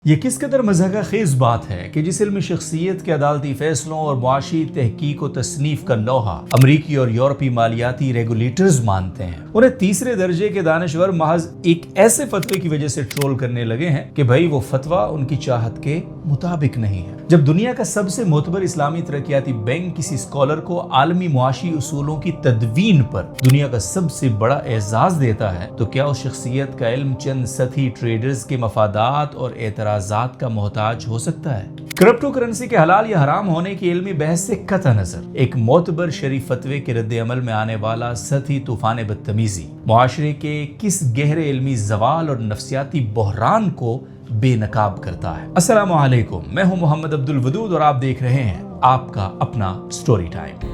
یہ کس قدر مضحکہ خیز بات ہے کہ جس علمی شخصیت کے عدالتی فیصلوں اور معاشی تحقیق و تصنیف کا لوحہ امریکی اور یورپی مالیاتی ریگولیٹرز مانتے ہیں، انہیں تیسرے درجے کے دانشور محض ایک ایسے فتوے کی وجہ سے ٹرول کرنے لگے ہیں کہ بھائی وہ فتویٰ ان کی چاہت کے مطابق نہیں ہے۔ جب دنیا کا سب سے معتبر اسلامی ترقیاتی بینک کسی اسکالر کو عالمی معاشی اصولوں کی تدوین پر دنیا کا سب سے بڑا اعزاز دیتا ہے تو کیا اس شخصیت کا علم چند سطحی ٹریڈرز کے مفادات اور اعتراضات کا محتاج ہو سکتا ہے؟ کرپٹو کرنسی کے حلال یا حرام ہونے کی علمی بحث سے قطع نظر ایک معتبر شرعی فتوے کے رد عمل میں آنے والا سطحی طوفان بدتمیزی معاشرے کے کس گہرے علمی زوال اور نفسیاتی بحران کو بے نقاب کرتا ہے۔ السلام علیکم، میں ہوں محمد عبدالودود اور آپ دیکھ رہے ہیں آپ کا اپنا سٹوری ٹائم۔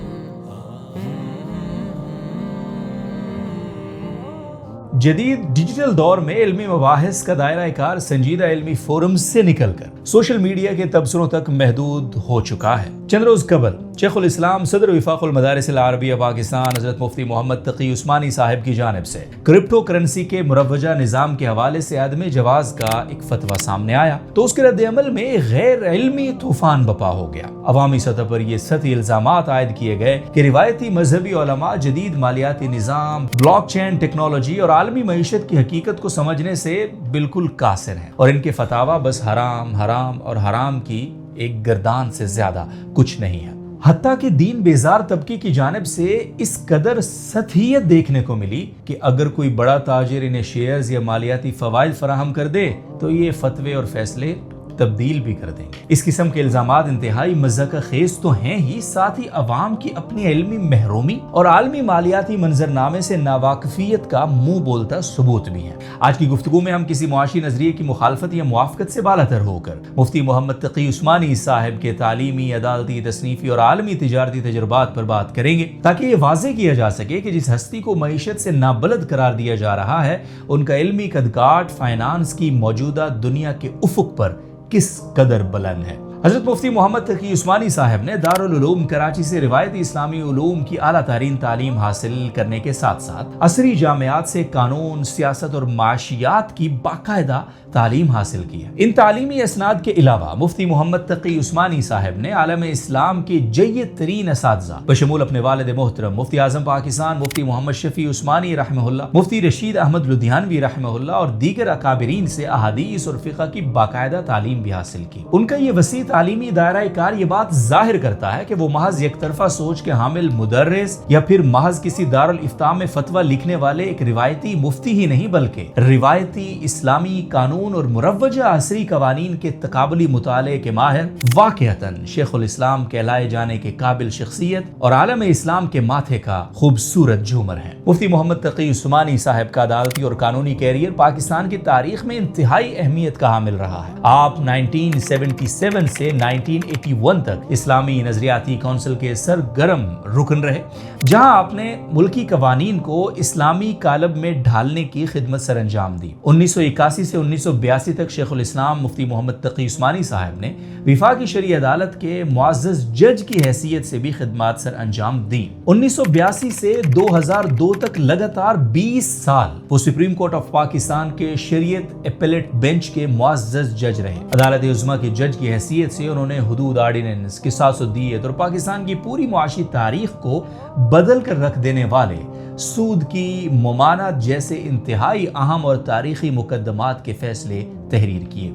جدید ڈیجیٹل دور میں علمی مباحث کا دائرہ کار سنجیدہ علمی فورمز سے نکل کر سوشل میڈیا کے تبصروں تک محدود ہو چکا ہے۔ چند روز قبل شیخ الاسلام صدر وفاق المدارس العربیہ پاکستان حضرت مفتی محمد تقی عثمانی صاحب کی جانب سے کرپٹو کرنسی کے مروجہ نظام کے حوالے سے عدم جواز کا ایک فتویٰ سامنے آیا تو اس کے رد عمل میں غیر علمی طوفان بپا ہو گیا۔ عوامی سطح پر یہ سطحی الزامات عائد کیے گئے کہ روایتی مذہبی علماء جدید مالیاتی نظام، بلاک چین ٹیکنالوجی اور عالمی معیشت کی حقیقت کو سمجھنے سے بالکل قاصر ہیں اور ان کے فتاویٰ بس حرام حرام اور حرام کی ایک گردان سے زیادہ کچھ نہیں ہے۔ حتیٰ کہ دین بیزار طبقے کی جانب سے اس قدر سطحیت دیکھنے کو ملی کہ اگر کوئی بڑا تاجر انہیں شیئرز یا مالیاتی فوائد فراہم کر دے تو یہ فتوے اور فیصلے تبدیل بھی کر دیں گے۔ اس قسم کے الزامات انتہائی مضحکہ خیز تو ہیں ہی، ساتھ ہی عوام کی اپنی علمی محرومی اور عالمی مالیاتی منظرنامے سے ناواقفیت کا منہ بولتا ثبوت بھی ہے۔ آج کی گفتگو میں ہم کسی معاشی نظریے کی مخالفت یا موافقت سے بالاتر ہو کر مفتی محمد تقی عثمانی صاحب کے تعلیمی، عدالتی، تصنیفی اور عالمی تجارتی تجربات پر بات کریں گے تاکہ یہ واضح کیا جا سکے کہ جس ہستی کو معیشت سے نابلد قرار دیا جا رہا ہے ان کا علمی قدکاٹ فائنانس کی موجودہ دنیا کے افق پر کس قدر بلند ہے۔ حضرت مفتی محمد تقی عثمانی صاحب نے دارالعلوم کراچی سے روایتی اسلامی علوم کی اعلیٰ ترین تعلیم حاصل کرنے کے ساتھ ساتھ عصری جامعات سے قانون، سیاست اور معاشیات کی باقاعدہ تعلیم حاصل کی ہے۔ ان تعلیمی اسناد کے علاوہ مفتی محمد تقی عثمانی صاحب نے عالم اسلام کے جید ترین اساتذہ بشمول اپنے والد محترم مفتی اعظم پاکستان مفتی محمد شفیع عثمانی رحمہ اللہ، مفتی رشید احمد لدھیانوی رحمہ اللہ اور دیگر اکابرین سے احادیث اور فقہ کی باقاعدہ تعلیم بھی حاصل کی۔ ان کا یہ وسیع تعلیمی دائرہ کار یہ بات ظاہر کرتا ہے کہ وہ محض یک طرفہ سوچ کے حامل مدرس یا پھر محض کسی دارالافتاء میں فتویٰ لکھنے والے ایک روایتی مفتی ہی نہیں بلکہ روایتی اسلامی قانون اور مروجہ عصری قوانین کے تقابلی مطالعے کے ماہر، واقعتاً شیخ الاسلام کہلائے جانے کے قابل شخصیت اور عالم اسلام کے ماتھے کا خوبصورت جھومر ہیں۔ مفتی محمد تقی عثمانی صاحب کا عدالتی اور قانونی کیریئر پاکستان کی تاریخ میں انتہائی اہمیت کا حامل رہا ہے۔ آپ 1977 سے 1981 تک اسلامی نظریاتی کونسل کے سرگرم رکن رہے، جہاں آپ نے ملکی قوانین کو اسلامی قالب میں ڈھالنے کی خدمت سر انجام دی۔ 1981 سے 1982 تک شیخ الاسلام مفتی محمد تقی عثمانی صاحب نے وفاقی شرعی عدالت کے معزز جج کی حیثیت سے بھی خدمات سر انجام دیں۔ 1982 سے 2002 تک لگاتار 20 سال وہ سپریم کورٹ آف پاکستان کے شریعت اپیلیٹ بینچ کے معزز جج رہے۔ عدالت عظمیٰ کے جج کی حیثیت سے انہوں نے حدود آرڈیننس، قصاص و دیت اور پاکستان کی پوری معاشی تاریخ کو بدل کر رکھ دینے والے سود کی ممانعت جیسے انتہائی اہم اور تاریخی مقدمات کے فیصلے تحریر کیے۔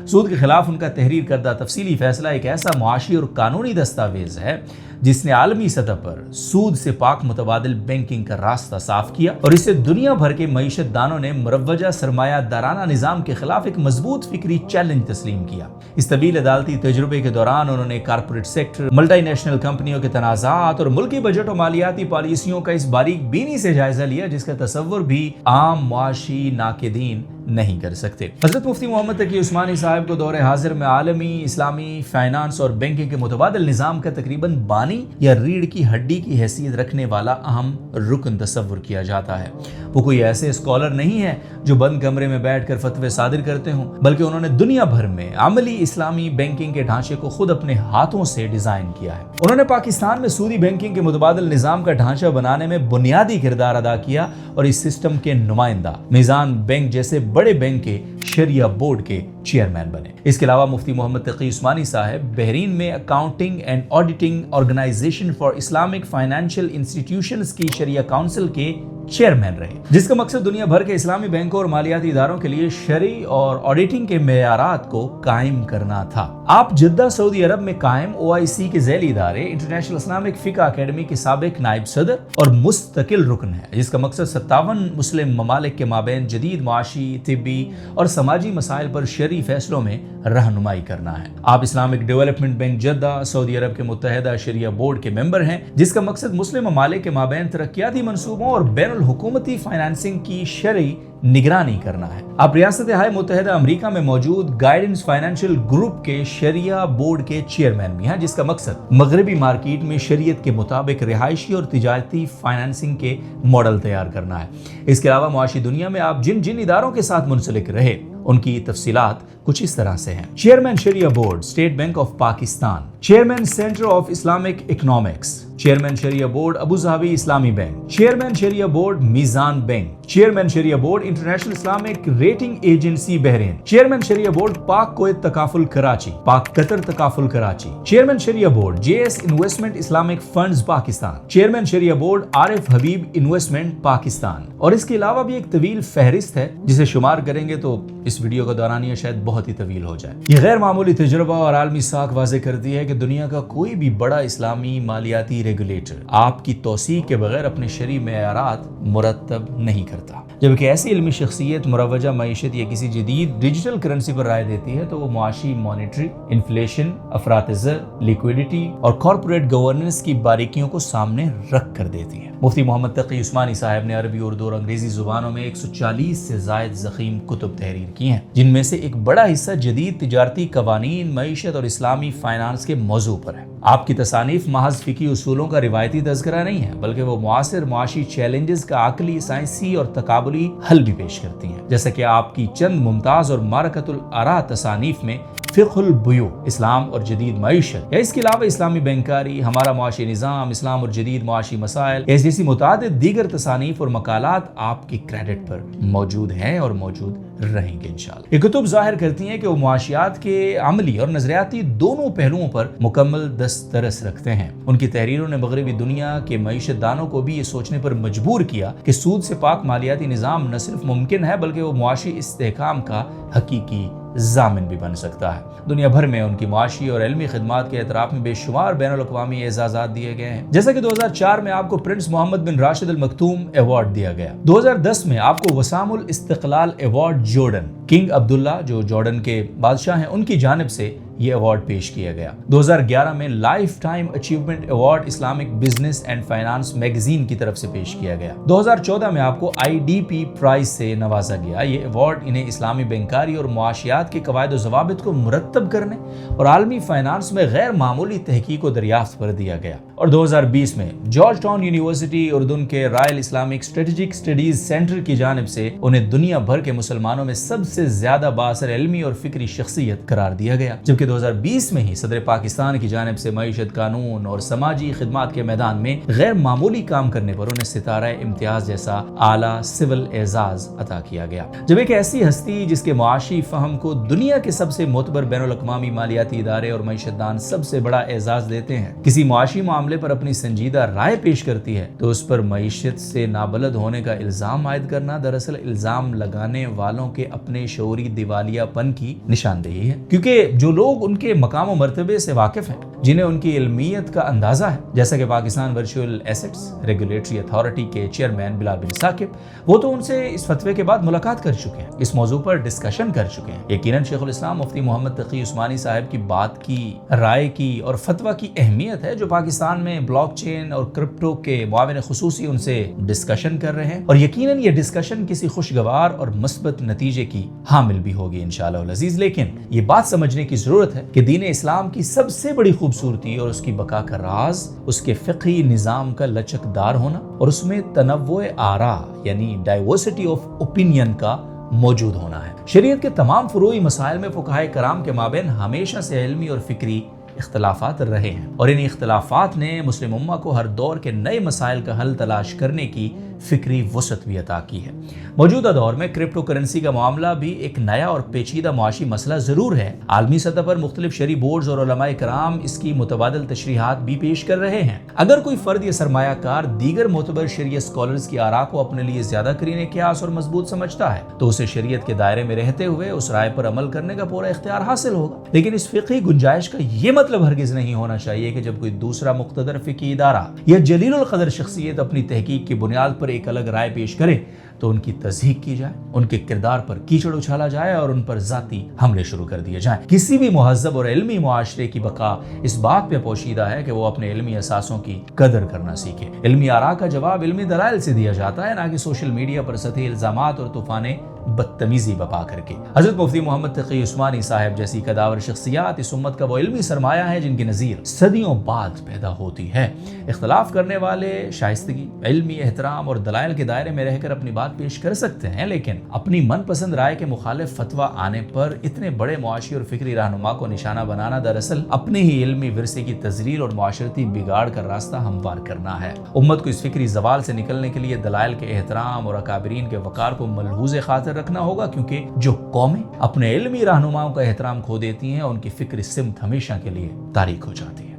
سود کے خلاف ان کا تحریر کردہ تفصیلی فیصلہ ایک ایسا معاشی اور قانونی دستاویز ہے جس نے عالمی سطح پر سود سے پاک متبادل بینکنگ کا راستہ صاف کیا اور اسے دنیا بھر کے معیشت دانوں نے مروجہ سرمایہ دارانہ نظام کے خلاف ایک مضبوط فکری چیلنج تسلیم کیا۔ اس طویل عدالتی تجربے کے دوران انہوں نے کارپوریٹ سیکٹر، ملٹی نیشنل کمپنیوں کے تنازعات اور ملکی بجٹ و مالیاتی پالیسیوں کا اس باریک بینی سے جائزہ لیا جس کا تصور بھی عام معاشی ناقدین نہیں کر سکتے۔ حضرت مفتی محمد تقی عثمانی صاحب کو دور حاضر میں عالمی اسلامی فائنانس اور بینکنگ کے متبادل نظام کا تقریباً بانی یا ریڑھ کی ہڈی کی حیثیت رکھنے والا اہم رکن تصور کیا جاتا ہے۔ وہ کوئی ایسے اسکالر نہیں ہے جو بند کمرے میں بیٹھ کر فتوے صادر کرتے ہوں، بلکہ انہوں نے دنیا بھر میں عملی اسلامی بینکنگ کے ڈھانچے کو خود اپنے ہاتھوں سے ڈیزائن کیا ہے۔ انہوں نے پاکستان میں سودی بینکنگ کے متبادل نظام کا ڈھانچہ بنانے میں بنیادی کردار ادا کیا اور اس سسٹم کے نمائندہ میزان بینک جیسے بڑے بینک کے شریعہ بورڈ کے چیئرمین بنے۔ اس کے علاوہ مفتی محمد تقی عثمانی صاحب بحرین میں accounting and auditing organization for Islamic financial institutions کی شریعہ کونسل کے چیئرمین رہے، جس کا مقصد دنیا بھر کے اسلامی بینکوں اور مالیاتی اداروں کے لیے شرعی اور آڈیٹنگ کے معیارات کو قائم کرنا تھا۔ آپ جدہ سعودی عرب میں قائم OIC کے ذیلی ادارے انٹرنیشنل اسلامک فقہ اکیڈمی کے سابق نائب صدر اور مستقل رکن ہے، جس کا مقصد 57 مسلم ممالک کے مابین جدید معاشی، طبی اور سماجی مسائل پر شرعی فیصلوں میں رہنمائی کرنا ہے۔ آپ اسلامک ڈیولپمنٹ بینک جدہ سعودی عرب کے متحدہ شریعہ بورڈ کے ممبر ہیں، جس کا مقصد مسلم ممالک کے مابین ترقیاتی منصوبوں اور بین الحکومتی فائنانسنگ کی شرعی نگرانی کرنا ہے۔ آپ ریاست ہائے متحدہ امریکہ میں موجود گائیڈنس فائنینشیل گروپ کے شریعہ بورڈ کے چیئرمین بھی ہیں، جس کا مقصد مغربی مارکیٹ میں شریعت کے مطابق رہائشی اور تجارتی فائنانسنگ کے ماڈل تیار کرنا ہے۔ اس کے علاوہ معاشی دنیا میں آپ جن اداروں کے ساتھ منسلک رہے ان کی تفصیلات کچھ اس طرح سے ہیں: چیئرمین شریعہ board State Bank of Pakistan, chairman centre of Islamic economics, chairman شریعہ بورڈ ابوظہبی اسلامی بینک، چیئرمین شریعہ بورڈ میزان بینک، چیئرمین شریعہ board international Islamic rating agency Bahrain, chairman شریعہ بورڈ پاک کویت تکافل کراچی، پاک قطر تکافل کراچی، چیئرمین شریعہ board JS investment Islamic funds Pakistan, chairman شریعہ board Arif Habib investment Pakistan, اور اس کے علاوہ بھی ایک طویل فہرست ہے جسے شمار کریں گے تو اس ویڈیو کا دورانیہ شاید بہت ہی طویل ہو جائے۔ یہ غیر معمولی تجربہ اور عالمی ساکھ واضح کرتی ہے کہ دنیا کا کوئی بھی بڑا اسلامی مالیاتی ریگولیٹر آپ کی توثیق کے بغیر اپنے شرعی معیارات مرتب نہیں کرتا۔ جبکہ ایسی علمی شخصیت مروجہ معیشت یا کسی جدید ڈیجیٹل کرنسی پر رائے دیتی ہے تو وہ معاشی مانیٹری، انفلیشن، افراط زر، لیکویڈیٹی اور کارپوریٹ گورننس کی باریکیوں کو سامنے رکھ کر دیتی ہے۔ مفتی محمد تقی عثمانی صاحب نے عربی، اردو اور انگریزی زبانوں میں 140 سے زائد ضخیم کتب تحریر کی ہیں، جن میں سے ایک بڑا حصہ جدید تجارتی قوانین، معیشت اور اسلامی فائنانس کے موضوع پر ہے۔ آپ کی تصانیف محض فقہی اصولوں کا روایتی تذکرہ نہیں ہے، بلکہ وہ معاصر معاشی چیلنجز کا عقلی، سائنسی اور تقابلی حل بھی پیش کرتی ہیں، جیسا کہ آپ کی چند ممتاز اور معرکۃ الآراء تصانیف میں فقہ البیوع، اسلام اور جدید معیشت، یا اس کے علاوہ اسلامی بینکاری، ہمارا معاشی نظام، اسلام اور جدید معاشی مسائل، ایسی متعدد دیگر تصانیف اور مقالات آپ کی کریڈٹ پر موجود ہیں اور موجود رہیں گے انشاءاللہ۔ یہ کتب ظاہر کرتی ہیں کہ وہ معاشیات کے عملی اور نظریاتی دونوں پہلوؤں پر مکمل دسترس رکھتے ہیں۔ ان کی تحریروں نے مغربی دنیا کے معیشت دانوں کو بھی یہ سوچنے پر مجبور کیا کہ سود سے پاک مالیاتی نظام نہ صرف ممکن ہے بلکہ وہ معاشی استحکام کا حقیقی ضامن بھی بن سکتا ہے۔ دنیا بھر میں ان کی معاشی اور علمی خدمات کے اعتراف میں بے شمار بین الاقوامی اعزازات دیے گئے ہیں، جیسا کہ 2004 میں آپ کو پرنس محمد بن راشد المکتوم ایوارڈ دیا گیا۔ 2010 میں آپ کو وسام الاستقلال ایوارڈ جارڈن، کنگ عبداللہ جو جارڈن کے بادشاہ ہیں، ان کی جانب سے یہ ایوارڈ پیش کیا گیا۔ 2011 میں life time achievement award Islamic business and finance magazine کی طرف سے پیش کیا گیا۔ 2014 میں آپ کو IDP پرائز سے نوازا گیا۔ یہ ایوارڈ انہیں اسلامی بینکاری اور معاشیات کے قواعد و ضوابط کو مرتب کرنے اور عالمی فائنانس میں غیر معمولی تحقیق و دریافت پر دیا گیا۔ اور 2020 میں جارج ٹاؤن یونیورسٹی اردن کے Royal Islamic strategic studies centre کی جانب سے انہیں دنیا بھر کے مسلمانوں میں سب سے زیادہ بااثر علمی اور فکری شخصیت قرار دیا گیا، جبکہ 2020 میں ہی صدر پاکستان کی جانب سے معیشت، قانون اور سماجی خدمات کے میدان میں غیر معمولی کام کرنے پر انہیں ستارہ امتیاز جیسا اعلیٰ سول اعزاز عطا کیا گیا۔ جب ایک ایسی ہستی جس کے معاشی فہم کو دنیا کے سب سے معتبر بین الاقوامی مالیاتی ادارے اور معیشت دان سب سے بڑا اعزاز دیتے ہیں، کسی معاشی معاملے پر اپنی سنجیدہ رائے پیش کرتی ہے تو اس پر معیشت سے نابلد ہونے کا الزام عائد کرنا دراصل الزام لگانے والوں کے اپنے شعوری دیوالیہ پن کی نشاندہی ہے، کیونکہ جو لوگ ان کے مقام و مرتبے سے واقف ہیں، جنہیں ان کی علمیت کا اندازہ ہے، جیسا کہ Pakistan virtual assets regulatory authority کے چیئرمین بلال بن ثاقب، وہ تو ان سے اس فتوے کے بعد ملاقات کر چکے ہیں، اس موضوع پر ڈسکشن کر چکے ہیں۔ یقیناً شیخ الاسلام مفتی محمد تقی عثمانی صاحب کی بات کی، رائے کی اور فتویٰ کی اہمیت ہے جو پاکستان میں بلاک چین اور کرپٹو کے معاون خصوصی ان سے ڈسکشن کر رہے ہیں، اور یقیناً یہ ڈسکشن کسی خوشگوار اور مثبت نتیجے کی حامل بھی ہوگی انشاءاللہ العزیز۔ لیکن یہ بات سمجھنے کی ضرورت ہے کہ دین اسلام کی سب سے بڑی خوبصورتی اور اس کی بقا کا راز اس کے فقہی نظام کا لچکدار ہونا اور اس میں تنوع آراء یعنی ڈائیورسٹی آف اوپینین کا موجود ہونا ہے۔ شریعت کے تمام فروعی مسائل میں فقہائے کرام کے مابین ہمیشہ سے علمی اور فکری اختلافات رہے ہیں، اور ان اختلافات نے مسلم امہ کو ہر دور کے نئے مسائل کا حل تلاش کرنے کی فکری وسعت بھی عطا کی ہے۔ موجودہ دور میں کرپٹو کرنسی کا معاملہ بھی ایک نیا اور پیچیدہ معاشی مسئلہ ضرور ہے۔ عالمی سطح پر مختلف شرعی بورڈز اور علماء کرام اس کی متبادل تشریحات بھی پیش کر رہے ہیں۔ اگر کوئی فرد یا سرمایہ کار دیگر معتبر شرعی اسکالرز کی آراء کو اپنے لیے زیادہ قرین قیاس اور مضبوط سمجھتا ہے تو اسے شریعت کے دائرے میں رہتے ہوئے اس رائے پر عمل کرنے کا پورا اختیار حاصل ہوگا، لیکن اس فقہی گنجائش کا یہ مطلب ہرگز نہیں ہونا چاہیے کہ جب کوئی دوسرا مقتدر فقہی ادارہ یا جلیل القدر شخصیت اپنی تحقیق کی بنیاد پر ایک الگ رائے پیش کرے تو ان کی تصحیح کی جائے، ان کے کردار پر کیچڑ اچھالا جائے اور ان پر ذاتی حملے شروع کر دیے جائیں۔ کسی بھی مہذب اور علمی معاشرے کی بقا اس بات پہ پوشیدہ ہے کہ وہ اپنے علمی اساسوں کی قدر کرنا سیکھے۔ علمی آراء کا جواب علمی دلائل سے دیا جاتا ہے، نہ کہ سوشل میڈیا پر سطحی الزامات اور طوفانیں بدتمیزی بپا کر کے۔ حضرت مفتی محمد تقی عثمانی صاحب جیسی قداور شخصیات اس امت کا وہ علمی سرمایہ ہے جن کی نظیر صدیوں بعد پیدا ہوتی ہے۔ اختلاف کرنے والے شائستگی، علمی احترام اور دلائل کے دائرے میں رہ کر اپنی بات پیش کر سکتے ہیں، لیکن اپنی من پسند رائے کے مخالف فتویٰ آنے پر اتنے بڑے معاشی اور فکری رہنما کو نشانہ بنانا دراصل اپنے ہی علمی ورثے کی تذلیل اور معاشرتی بگاڑ کا راستہ ہموار کرنا ہے۔ امت کو اس فکری زوال سے نکلنے کے لیے دلائل کے احترام اور اکابرین کے وقار کو ملحوظ خاطر رکھنا ہوگا، کیونکہ جو قومیں اپنے علمی رہنماؤں کا احترام کھو دیتی ہیں ان کی فکری سمت ہمیشہ کے لیے تاریک ہو جاتی ہے۔